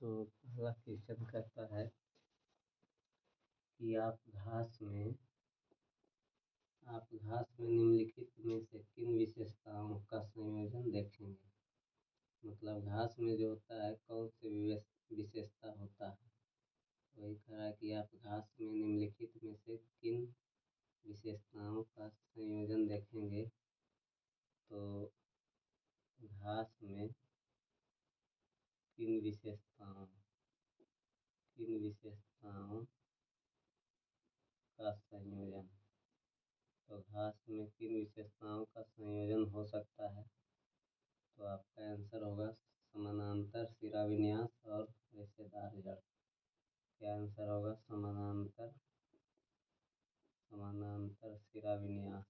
तो पहला क्वेश्चन कहता है कि आप घास में निम्नलिखित में से किन विशेषताओं का संयोजन देखेंगे। मतलब घास में जो होता है कौन सी विशेषता होता है, वही कह रहा है कि आप घास में निम्नलिखित में से किन विशेषताओं का संयोजन देखेंगे। तो घास में किन विशेषताओं का संयोजन, तो घास में किन विशेषताओं का संयोजन हो सकता है। तो आपका आंसर होगा समानांतर शिराविन्यास और रेशेदार जड़। क्या आंसर होगा? समानांतर शिराविन्यास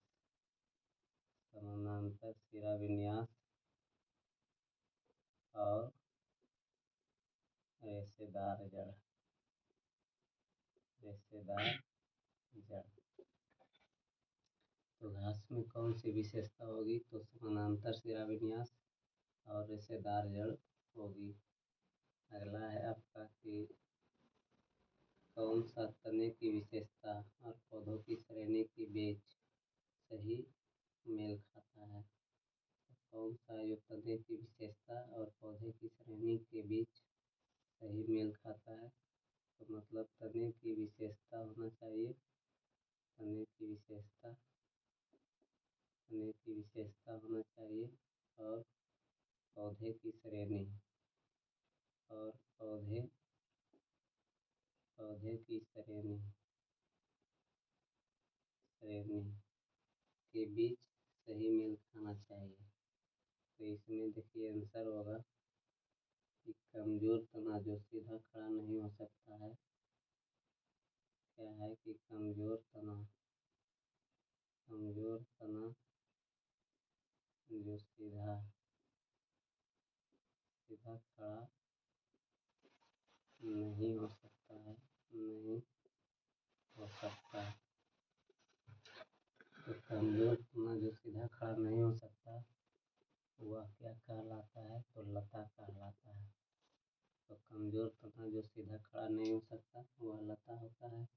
और रेशेदार जड़। तो घास में कौन सी विशेषता होगी? तो समानांतर शिराविन्यास और रेशेदार जड़ होगी। अगला है आपका कि कौन सा तने की विशेषता और पौधों की श्रेणी के बीच सही मेल खाता है। तो कौन सा जो तने की विशेषता और पौधे की श्रेणी के बीच सही मेल खाता है। तो मतलब तने की विशेषता होना चाहिए, तने की विशेषता होना चाहिए और पौधे की श्रेणी के बीच सही मेल खाना चाहिए। तो इसमें देखिए आंसर होगा कि कमजोर तना जो सीधा खड़ा नहीं हो सकता है। क्या है कि कमजोर तना जो सीधा खड़ा नहीं हो सकता है। तो कमजोर तना जो सीधा खड़ा नहीं हो सकता वह क्या कहलाता है? तो लता कहलाता है। तो कमजोर तना जो सीधा खड़ा नहीं हो सकता वह लता होता है।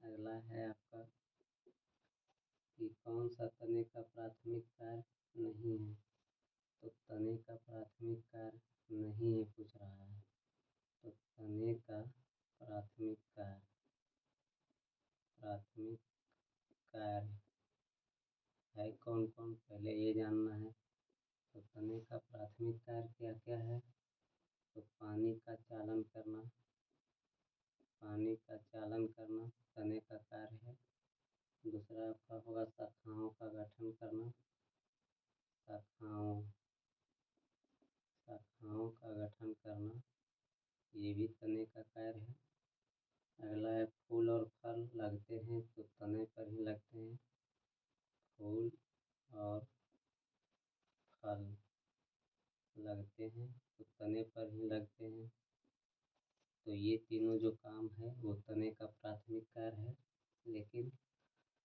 अगला है आपका कि कौन सा तने का प्राथमिक कार्य नहीं है। तो तने का प्राथमिक कार्य नहीं है पूछ रहा है। तो तने का प्राथमिक कार्य है कौन कौन, पहले ये जानना है। तो तने का प्राथमिक कार्य क्या क्या है। तो पानी का चालन करना तने का कार्य है। दूसरा आपका होगा शाखाओं का गठन करना, ये भी तने का कार्य है। अगला है फूल और फल लगते हैं तो तने पर ही लगते हैं। फूल और फल लगते हैं तो तने पर ही लगते हैं। तो ये तीनों जो काम है वो तने का प्राथमिक कार्य है। लेकिन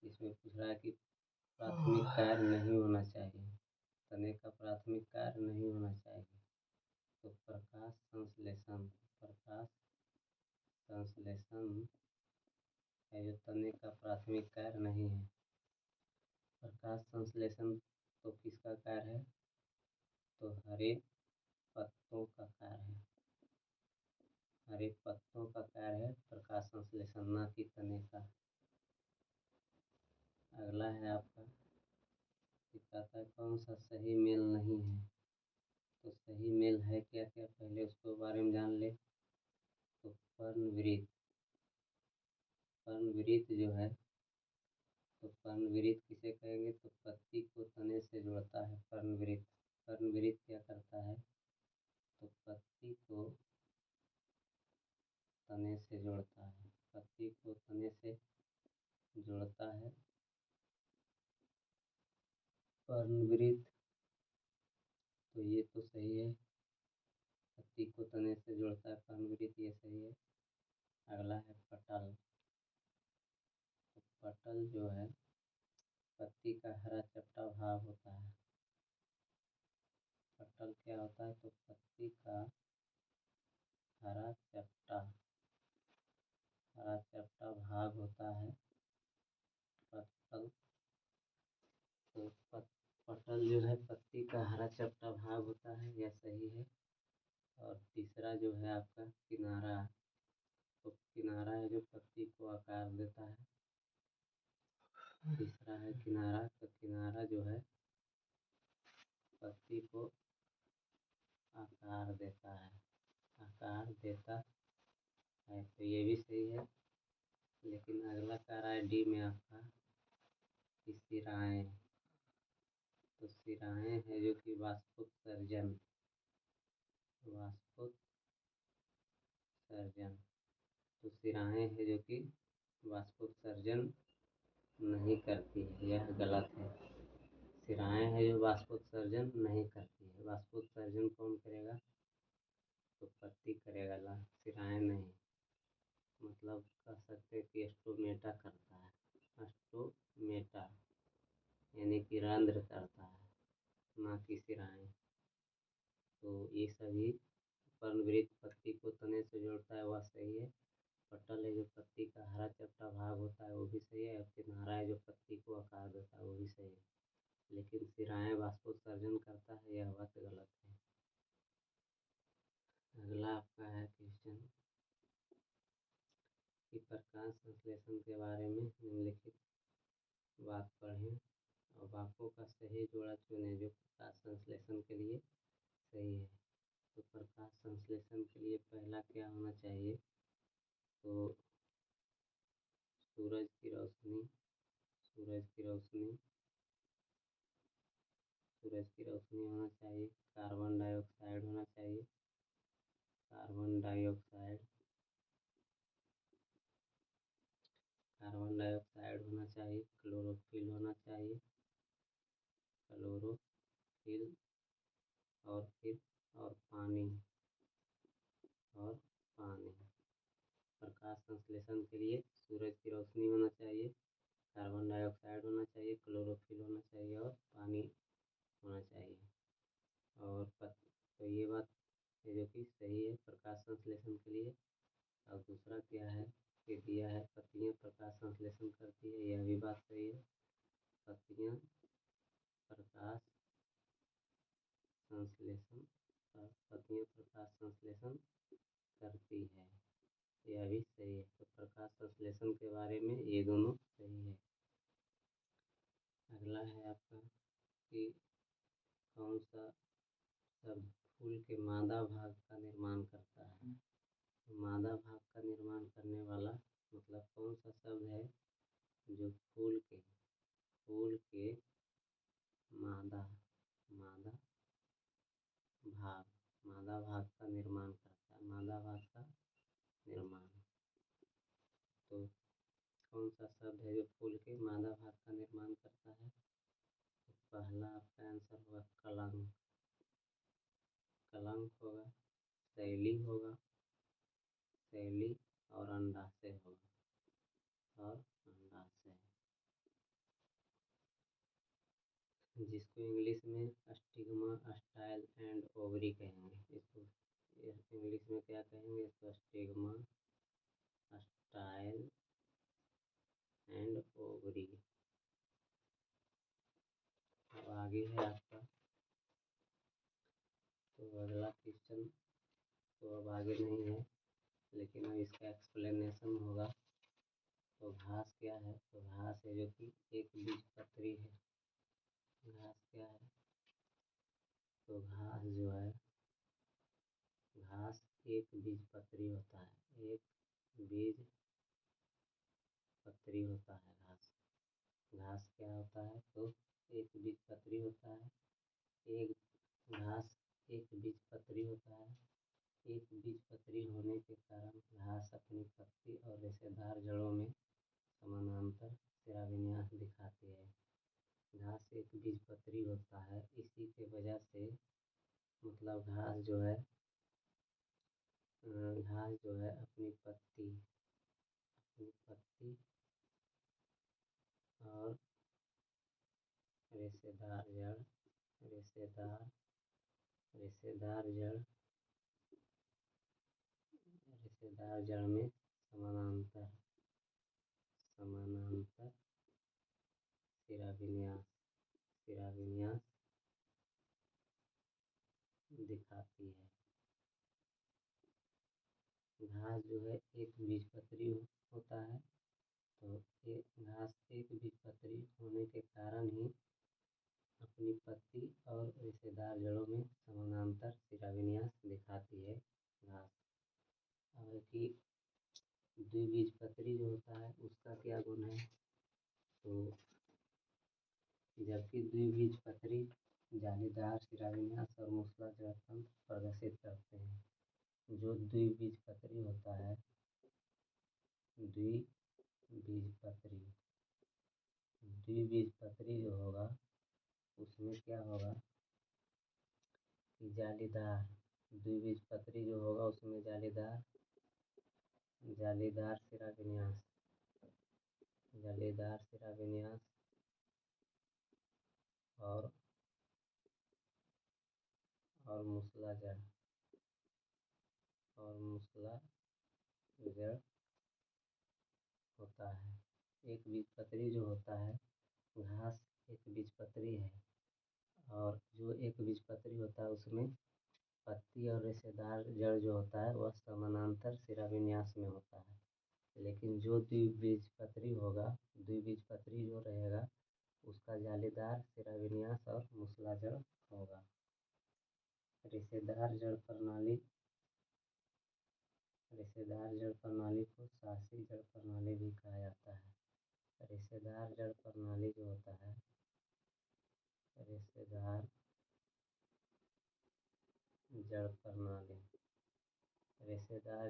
इसमें पूछ रहा है कि प्राथमिक कार्य नहीं होना चाहिए, तने का प्राथमिक कार्य नहीं होना चाहिए। तो प्रकाश संश्लेषण है जो तने का प्राथमिक कार्य नहीं है। प्रकाश संश्लेषण तो किसका कार्य है? तो हरे पत्तों का कार्य है प्रकाश संश्लेषण, ना कि तने का। अगला है आपका कि कहता है कौन सा सही मेल नहीं है। तो सही मेल है क्या क्या, पहले उसके बारे में जान ले। तो पर्णवृत्त जो है, तो पर्णवृत्त किसे कहेंगे? तो पत्ती को तने से जोड़ता है पर्णवृत्त क्या करता है? तो पत्ती को तने से जोड़ता है पर्णवृत्त। तो ये तो सही है, पत्ती को तने से जोड़ता है पर्णवृत्त, ये सही है। अगला है पटल। तो पटल जो है पत्ती का हरा चपटा भाग होता है। पटल क्या होता है? तो पत्ती का हरा चपटा, हरा चपटा भाग होता है पत्तल। तो पटल जो है पत्ती का हरा चपटा भाग होता है, यह सही है। और तीसरा जो है आपका किनारा, तो किनारा है जो पत्ती को आकार देता है। तीसरा है किनारा, तो किनारा जो है पत्ती को आकार देता है, आकार देता है, तो ये भी सही है। लेकिन अगला कह रहा है डी में आपका कि सिराएँ, तो सिराएँ है जो कि वाष्पोत्सर्जन, वाष्पोत्सर्जन, तो सिराएँ है जो कि वाष्पोत्सर्जन नहीं करती है, यह गलत है। सिराएँ है जो वाष्पोत्सर्जन नहीं करती है, वाष्पोत्सर्जन कौन करेगा? तो पत्ती करेगा, सिराएँ नहीं। मतलब कह सकते हैं कि स्टोमेटा करता है, स्टोमेटा यानी कि रंध्र करता है, ना कि सिराएँ। तो ये सभी पर्णवृत्त पत्ती को तने से जोड़ता है, वह सही है। पटल है जो पत्ती का हरा चपटा भाग होता है, वो भी सही है। और किनारा है जो पत्ती को आकार देता है, वो भी सही है। लेकिन सिराएँ वाष्पोत्सर्जन करता है, यह बात गलत है। अगला आपका है क्वेश्चन कि प्रकाश संश्लेषण के बारे में निम्नलिखित बात पढ़ें और वाक्यों का सही जोड़ा चुनें जो प्रकाश संश्लेषण के लिए सही है। तो प्रकाश संश्लेषण के लिए पहला क्या होना चाहिए? तो सूरज की रोशनी, सूरज की रोशनी, सूरज की रोशनी होना चाहिए। कार्बन डाइऑक्साइड होना चाहिए, कार्बन डाइऑक्साइड, कार्बन डाइऑक्साइड होना चाहिए। क्लोरोफिल होना चाहिए, क्लोरोफिल, और फिर और पानी, और पानी। प्रकाश संश्लेषण के लिए सूरज की रोशनी होना चाहिए, कार्बन डाइऑक्साइड होना चाहिए, क्लोरोफिल होना चाहिए और पानी होना चाहिए। और तो ये बात है जो कि सही है प्रकाश संश्लेषण के लिए। और दूसरा क्या है कि दिया है पत्तियाँ प्रकाश संश्लेषण करती है, यह भी बात सही है। पत्तियाँ प्रकाश संश्लेषण, पत्तियाँ प्रकाश संश्लेषण करती है, यह भी सही है। तो प्रकाश संश्लेषण के बारे में ये दोनों सही है। अगला है आपका कि कौन सा शब्द फूल के मादा भाग का निर्माण करता है? मादा भाग का निर्माण करने वाला मतलब कौन सा शब्द है जो फूल के मादा भाग का निर्माण करता है, मादा भाग का निर्माण। तो कौन सा शब्द है जो फूल के मादा भाग का निर्माण करता है? तो पहला आपका आंसर होगा कलंक, कलंक होगा। शैली होगा, शैली और अंडाशय होगा, और अंडाशय, जिसको इंग्लिश में स्टिग्मा, स्टाइल एंड ओवरी कहेंगे। इसको इंग्लिश में क्या कहेंगे? इसको स्टिग्मा, स्टाइल एंड ओवरी। अब आगे है आपका, तो अगला क्वेश्चन तो अब आगे नहीं है, लेकिन अब इसका एक्सप्लेनेशन होगा। तो घास क्या है? तो घास है जो कि एक बीजपत्री है। घास क्या है? तो घास जो है, घास एक बीजपत्री होता है, एक बीज पत्री होता है घास। घास क्या होता है? तो एक बीजपत्री होता है, एक घास एक बीजपत्री होता है। एक बीजपत्री होने के कारण घास अपनी पत्ती और रेशेदार जड़ों में समानांतर शिराविन्यास दिखाती है। घास एक बीजपत्री होता है, इसी के वजह से मतलब घास जो है अपनी पत्ती और रेशेदार जड़, रेशेदार जड़ रेशेदार जड़ में समानांतर शिराविन्यास दिखाती है। घास जो है एक बीजपत्री होता है, तो घास एक बीजपत्री होने के कारण ही अपनी पत्ती और रेशेदार जड़ों में समानांतर शिराविन्यास दिखाती है घास। और कि द्विबीजपत्री जो होता है उसका क्या गुण है, तो जबकि द्विबीजपत्री जालीदार शिराविन्यास और मूसला जड़ तंत्र प्रदर्शित करते हैं। जो द्विबीजपत्री होता है, द्विबीजपत्री जो होगा उसमें क्या होगा कि जालीदार द्विबीजपत्री जो होगा उसमें जालीदार शिराविन्यास और मूसला जड़ होता है। एक बीजपत्री जो होता है, घास एक बीजपत्री है, और जो एक बीजपत्री होता है उसमें पत्ती और रेशेदार जड़ जो होता है वह समानांतर शिराविन्यास में होता है। लेकिन जो द्विबीजपत्री जो रहेगा उसका जालीदार शिराविन्यास और मूसला जड़ होगा। रेशेदार जड़ प्रणाली को शासी जड़ प्रणाली भी कहा जाता है। रेशेदार जड़ प्रणाली जो होता है, रेशेदार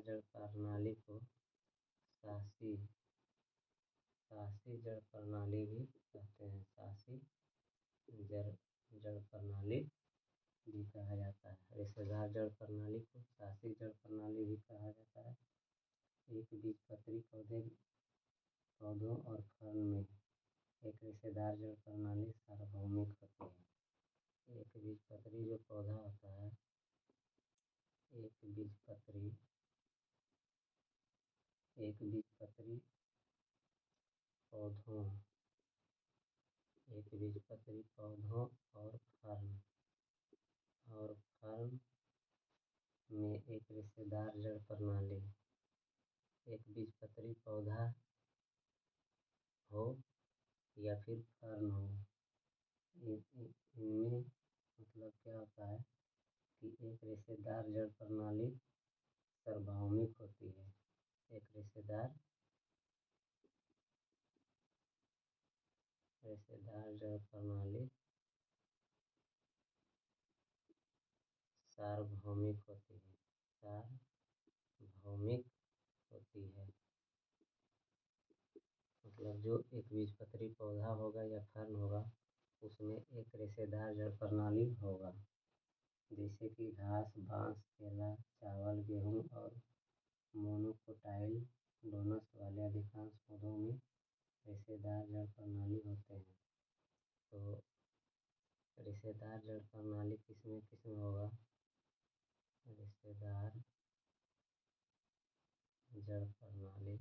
जड़ प्रणाली को शासी जड़ प्रणाली भी कहते हैं। शासी जड़ प्रणाली भी कहा जाता है। रेशेदार जड़ प्रणाली को शासी जड़ प्रणाली भी कहा जाता है। एक बीजपत्री पौधों और फल में एक रेशेदार जड़ प्रणाली सार्वभौमिक होती है। एक बीजपत्री जो पौधा होता है, एक बीजपत्री पौधों और फल में एक रेशेदार जड़ प्रणाली, एक बीजपत्री पौधा हो या फिर फर्न हो, इनमें मतलब क्या होता है कि एक रेशेदार जड़ प्रणाली सार्वभौमिक होती है। एक रेशेदार जड़ प्रणाली सार्वभौमिक होती है। मतलब जो एक बीजपत्री पौधा होगा या फर्न होगा उसमें एक रेशेदार जड़ प्रणाली होगा। जैसे कि घास, बांस, केला, चावल, गेहूँ और मोनोकोटाइलडोनस वाले अधिकांश पौधों में रेशेदार जड़ प्रणाली होते हैं। तो रेशेदार जड़ प्रणाली किसमें होगा? रेशेदार जड़ प्रणाली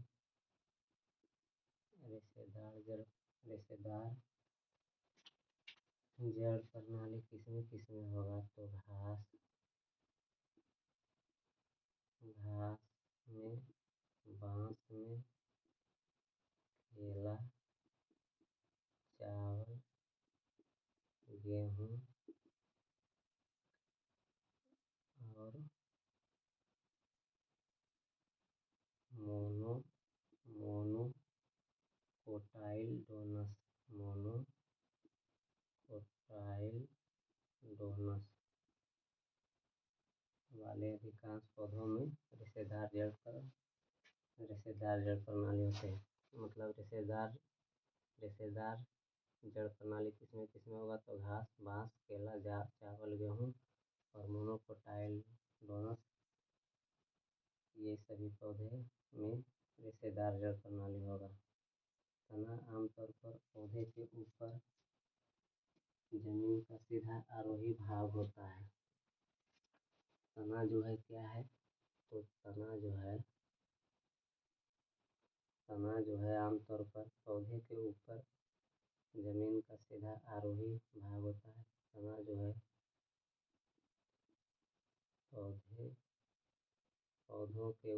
किसमें होगा? तो घास में, बांस में, केला, चावल, गेहूँ और मोनोकोटाइलडोनस वाले अधिकांश पौधों में रेशेदार जड़ प्रणाली होते हैं। मतलब रेशेदार जड़ प्रणाली किसमें होगा? तो घास, बांस, केला, चावल, गेहूँ और मोनोकोटाइलडोनस, ये सभी पौधे में रेशेदार जड़ प्रणाली होगा। तना आमतौर पर पौधे के ऊपर जमीन का सीधा आरोही भाग होता है। तना जो है क्या है? तो तना जो है तना जो है आमतौर पर पौधे के ऊपर जमीन का सीधा आरोही भाग होता है। तना जो है पौधों के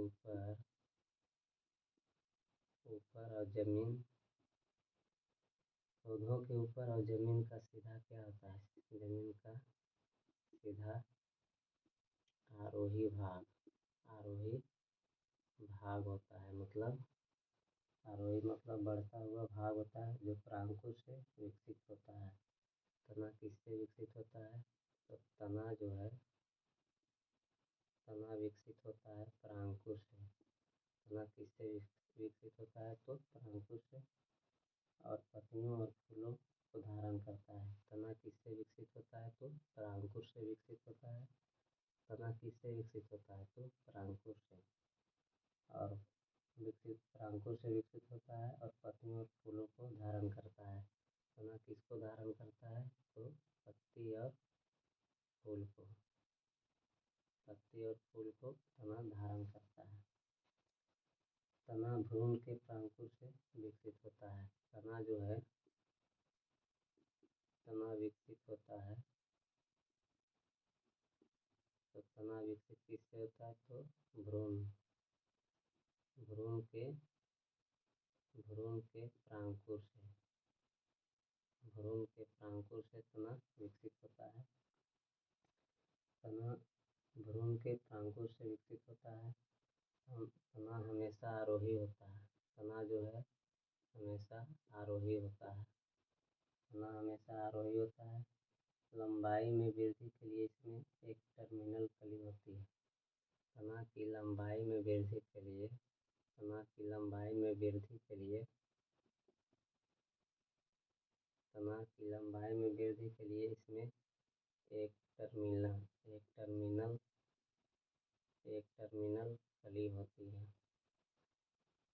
ऊपर और जमीन का सीधा क्या होता है, जमीन का सीधा आरोही भाग होता है। मतलब आरोही मतलब बढ़ता हुआ भाग होता है जो परांकुर से विकसित होता है। तना किससे विकसित होता है, तो तना विकसित होता है परांकुर से। तना किससे विकसित होता है, तो परांकुर से, और पत्तियों और फूलों को धारण करता है। तना किससे विकसित होता है, तो परांकुर से विकसित होता है। तना किससे विकसित होता है, तो परांकुर से, और परांकुर से विकसित होता है और पत्तियों और फूलों को धारण करता है। तना किसको धारण करता है, तो पत्ती और फूल को तना धारण करता है। तना भ्रूण के परांकुर से विकसित होता है। तना विकसित होता है, तो तना विकसित किससे होता है, तो भ्रूण के परांकुर से तना विकसित होता है। तना भ्रूण के परांकुर से विकसित होता है। तना हमेशा आरोही होता है। तना जो है हमेशा आरोही होता है। लंबाई में वृद्धि के लिए इसमें एक टर्मिनल कली होती है। तना की लंबाई में वृद्धि के लिए इसमें एक टर्मिनल कली होती है।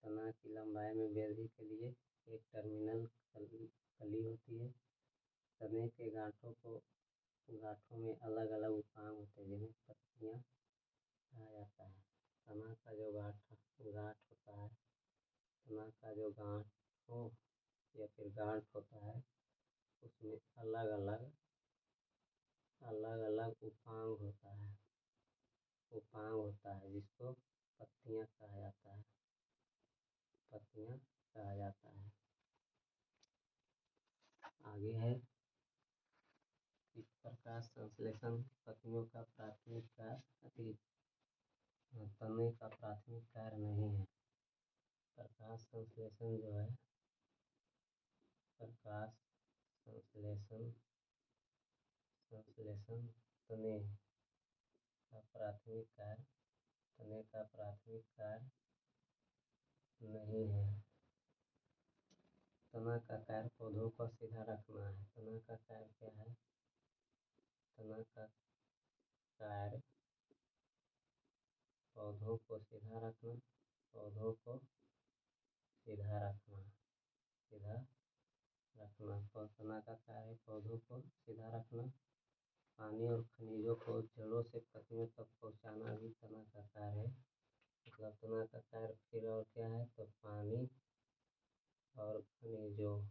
तना की लंबाई में वृद्धि के लिए एक टर्मिनल कली होती है। तने के गांठों में अलग अलग उपांग होते हैं जिन्हें पत्तियां कहा जाता है। तना का जो गांठ होता है, तना का जो गांठ हो या फिर गांठ होता है, उसमें अलग अलग उपांग होता है जिसको पत्तियां कहा जाता है। आगे है कि प्रकाश संश्लेषण पत्तियों का प्राथमिक कार्य, तने का प्राथमिक कार्य नहीं है। प्रकाश संश्लेषण तने का प्राथमिक कार्य नहीं है। तना का कार्य पौधों को सीधा रखना है। तना का कार्य क्या है, तना का कार्य पौधों को सीधा रखना, तना का कार्य है पौधों को सीधा रखना। पानी और खनिजों को जड़ों से पत्तियों तक पहुंचाना भी तना का कार्य है। मतलब तना का कार्य फिर और क्या है, तो पानी और खनिजों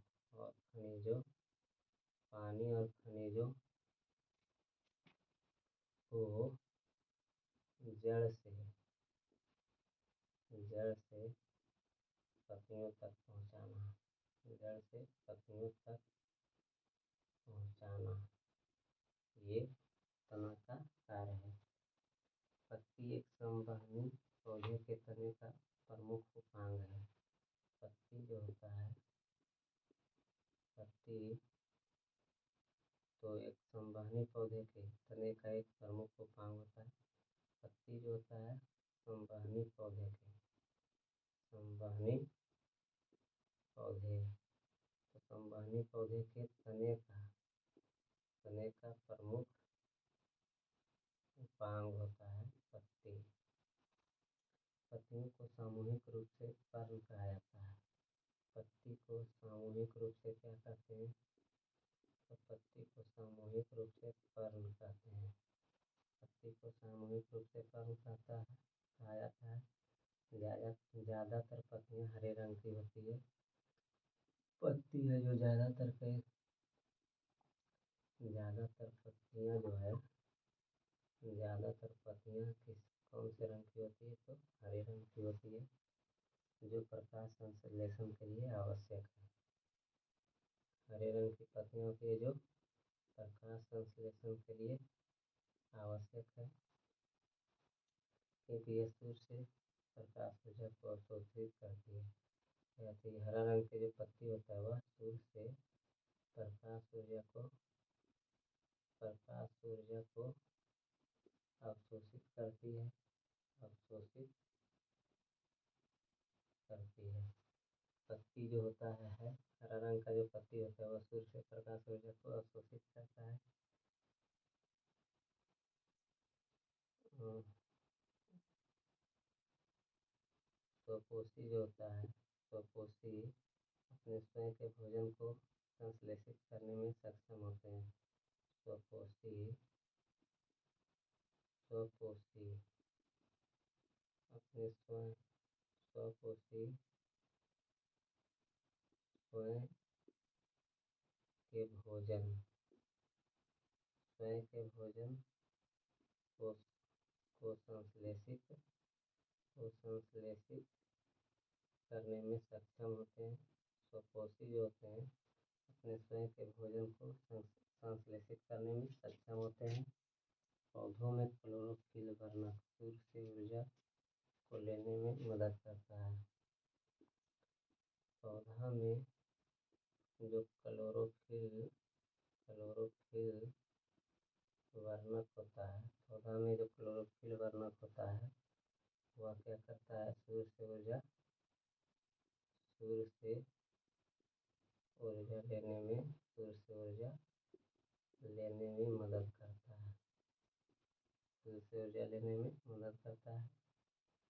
को जड़ से पत्तियों तक पहुंचाना, ये तना का कार्य है। पत्ती एक संवहनी पौधे के तने का प्रमुख उपांग है। पत्ती तो एक संवहनी पौधे के तने का एक प्रमुख उपांग होता है। पत्ती जो होता है संवहनी पौधे तो संवहनी पौधे के तने का प्रमुख उपांग होता है पत्ती। पत्तियों को सामूहिक रूप से पर्ण कहा जाता है। पत्ती को सामूहिक रूप से क्या कहते हैं, तो पत्ती को सामूहिक रूप से पर्ण कहते हैं। पत्ती को सामूहिक रूप से पर्ण कहा जाता है। ज़्यादातर पत्तियाँ हरे रंग की होती है। पत्ती है जो ज़्यादातर पत्तियाँ किस कौन से रंग की होती है, तो हरे रंग की होती है, जो प्रकाश संश्लेषण के लिए आवश्यक है। हरे रंग की पत्तियाँ होती है जो प्रकाश संश्लेषण के लिए आवश्यक है, क्योंकि ये सूर्य से प्रकाश ऊर्जा को अवशोषित करती है। यानी हरा रंग की जो पत्ती होता है वह सूर्य से प्रकाश ऊर्जा को अवशोषित करती है। पत्ती जो होता है हरा रंग का जो पत्ती होता है वह सूर्य से प्रकाश ऊर्जा को अवशोषित करता है। स्वपोषी जो होता है, स्वपोषी अपने स्वयं के भोजन को संश्लेषित करने में सक्षम होते हैं। स्वपोषी अपने स्वयं के भोजन को संश्लेषित करने में सक्षम होते हैं। स्वपोषी जो होते हैं अपने स्वयं के भोजन को संश्लेषित करने में सक्षम होते हैं। पौधों में क्लोरोफिल वर्णक सूर्य से ऊर्जा को लेने में मदद करता है। पौधा में जो क्लोरोफिल वर्णक होता है, वह क्या करता है, सूर्य से ऊर्जा लेने में मदद करता है।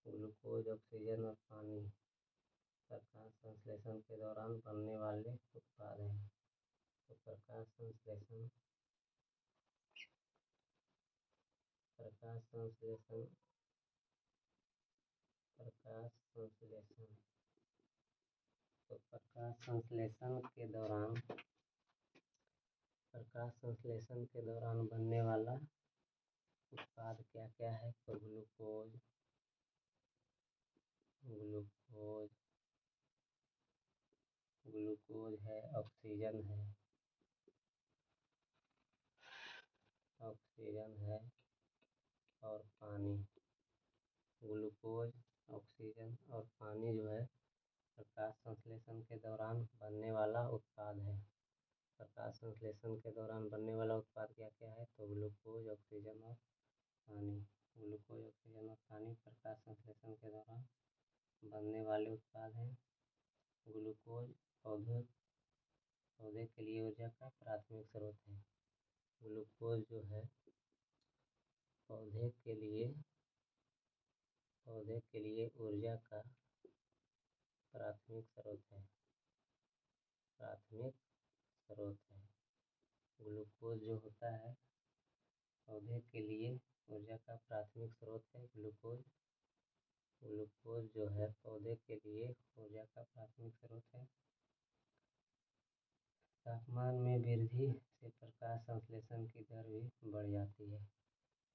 ग्लूकोज, ऑक्सीजन और पानी प्रकाश संश्लेषण के दौरान बनने वाले उत्पाद हैं। तो प्रकाश संश्लेषण के दौरान बनने वाला उत्पाद क्या क्या है, तो ग्लूकोज है, ऑक्सीजन है और पानी। ग्लूकोज, ऑक्सीजन और पानी जो है प्रकाश संश्लेषण के दौरान बनने वाला उत्पाद है। प्रकाश संश्लेषण के दौरान बनने वाला उत्पाद क्या क्या है, तो ग्लूकोज, ऑक्सीजन और पानी। प्रकाश संश्लेषण के दौरान बनने वाले उत्पाद हैं। ग्लूकोज पौधे के लिए ऊर्जा का प्राथमिक स्रोत है। ग्लूकोज जो है पौधे के लिए ऊर्जा का प्राथमिक स्रोत है। ग्लूकोज जो होता है पौधे के लिए ऊर्जा का प्राथमिक स्रोत है। ग्लूकोज जो है पौधे के लिए ऊर्जा का प्राथमिक स्रोत है। तापमान में वृद्धि से प्रकाश संश्लेषण की दर भी बढ़ जाती है।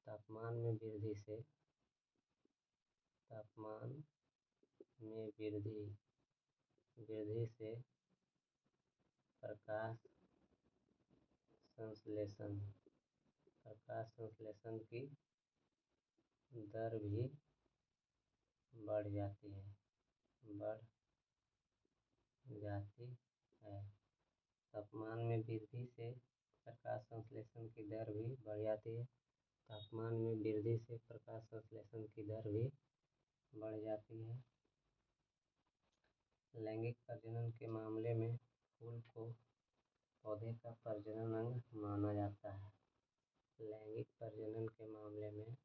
तापमान में वृद्धि से प्रकाश संश्लेषण की दर भी बढ़ जाती है। तापमान में वृद्धि से प्रकाश संश्लेषण की दर भी बढ़ जाती है। तापमान में वृद्धि से प्रकाश संश्लेषण की दर भी बढ़ जाती है। लैंगिक प्रजनन के मामले में फूल को पौधे का प्रजनन अंग माना जाता है। लैंगिक प्रजनन के मामले में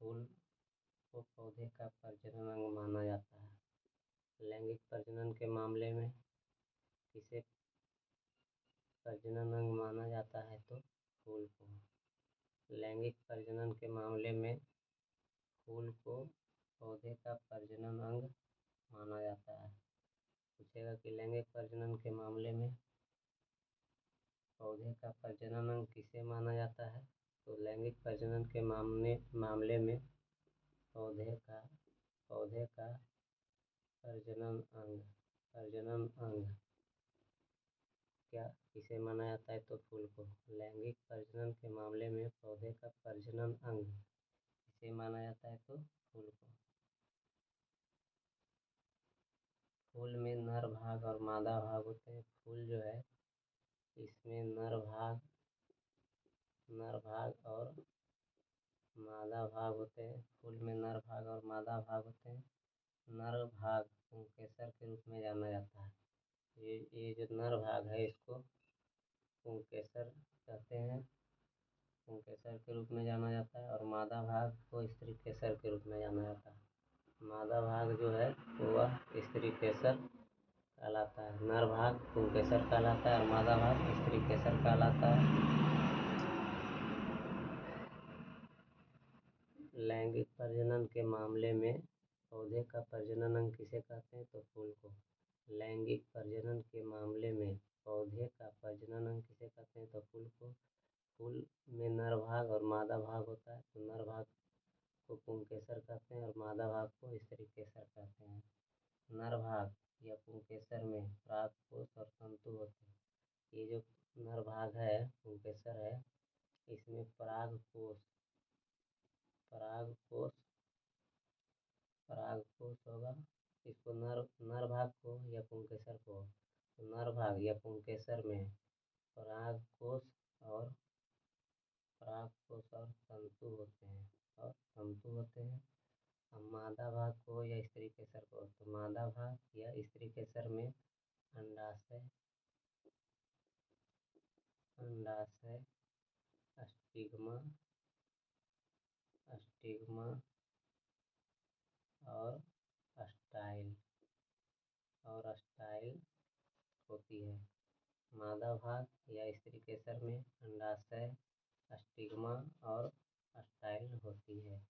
फूल को पौधे का प्रजनन अंग माना जाता है। लैंगिक प्रजनन के मामले में किसे प्रजनन अंग माना जाता है तो फूल को। लैंगिक प्रजनन के मामले में फूल को पौधे का प्रजनन अंग माना जाता है। पूछेगा कि लैंगिक प्रजनन के मामले में पौधे का प्रजनन अंग किसे माना जाता है, तो लैंगिक प्रजनन के मामले में पौधे का प्रजनन अंग क्या किसे माना जाता है तो फूल को। लैंगिक प्रजनन के मामले में पौधे का प्रजनन अंग किसे माना जाता है तो फूल को। फूल में नर भाग और मादा भाग होते हैं। फूल जो है इसमें नर भाग और मादा भाग होते हैं। फूल में नर भाग और मादा भाग होते हैं। नर भाग पुंकेसर के रूप में जाना जाता है। ये जो नर भाग है इसको पुंकेसर कहते हैं, पुंकेसर के रूप में जाना जाता है। और मादा भाग को स्त्री केसर के रूप में जाना जाता है। मादा भाग जो है वह स्त्री केसर कहलाता है। नर भाग पुंकेसर कहलाता है और मादा भाग स्त्री केसर कहलाता है। लैंगिक प्रजनन के मामले में पौधे का प्रजनन अंग किसे कहते हैं तो फूल को। लैंगिक प्रजनन के मामले में पौधे का प्रजनन अंग किसे कहते हैं तो फूल को। फूल में नर भाग और मादा भाग होता है, तो नर भाग को पुंकेसर कहते हैं और मादा भाग को स्त्री केसर कहते हैं। नर भाग या पुंकेसर में परागकोश और तंतु होते हैं। ये जो नर भाग है पुंकेसर है, इसमें परागकोश होगा। इसको नर भाग को या पुंकेसर को, तो नर भाग या पुंकेसर में परागकोश और तंतु होते हैं। अब मादा भाग को या स्त्री केसर को, तो मादा भाग या स्त्री केसर में अंडाशय, स्टिग्मा और स्टाइल होती है। मादा भाग या स्त्री केसर में अंडाशय, स्टिग्मा और स्टाइल होती है।